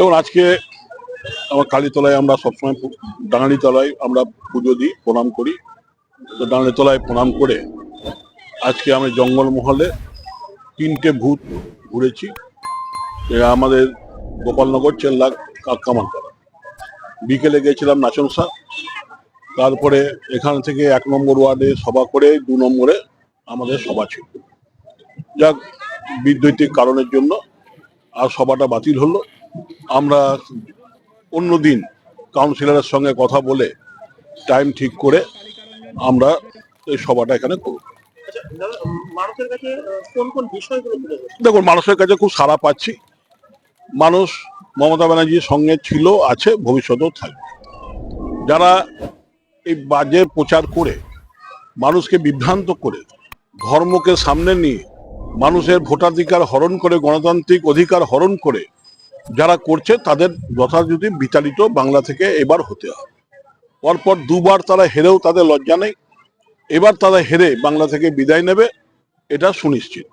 যেমন আজকে আমার কালীতলায় আমরা সবসময় ডাঙালিতলায় আমরা পুজো দিই, প্রণাম করি। তো ডাঙালিতলায় প্রণাম করে আজকে আমি জঙ্গলমহলে 3টে ভূত ঘুরেছি। আমাদের গোপালনগর, চেল্লা, কামানপাড়া। বিকেলে গেছিলাম নাচনসা, তারপরে এখান থেকে 1 নম্বর ওয়ার্ডে সভা করে 2 নম্বরে আমাদের সভা ছিল। যাক, বিদ্যুতিক কারণের জন্য আর সভাটা বাতিল হলো। আমরা অন্যদিন কাউন্সিলরের সঙ্গে কথা বলে টাইম ঠিক করে আমরা এই সভাটা এখানে করব। দেখুন, মানুষের কাছে খুব সাড়া পাচ্ছি। মানুষ মমতা ব্যানার্জির সঙ্গে ছিল, আছে, ভবিষ্যতেও থাকবে। যারা এই বাজে প্রচার করে মানুষকে বিভ্রান্ত করে ধর্মকে সামনে নিয়ে মানুষের ভোটাধিকার হরণ করে, গণতান্ত্রিক অধিকার হরণ করে যারা করছে তাদের যথাযথ বিতাড়িত বাংলা থেকে এবার হতে হবে। পরপর 2বার তারা হেরেও তাদের লজ্জা নেই। এবার তারা হেরে বাংলা থেকে বিদায় নেবে, এটা সুনিশ্চিত।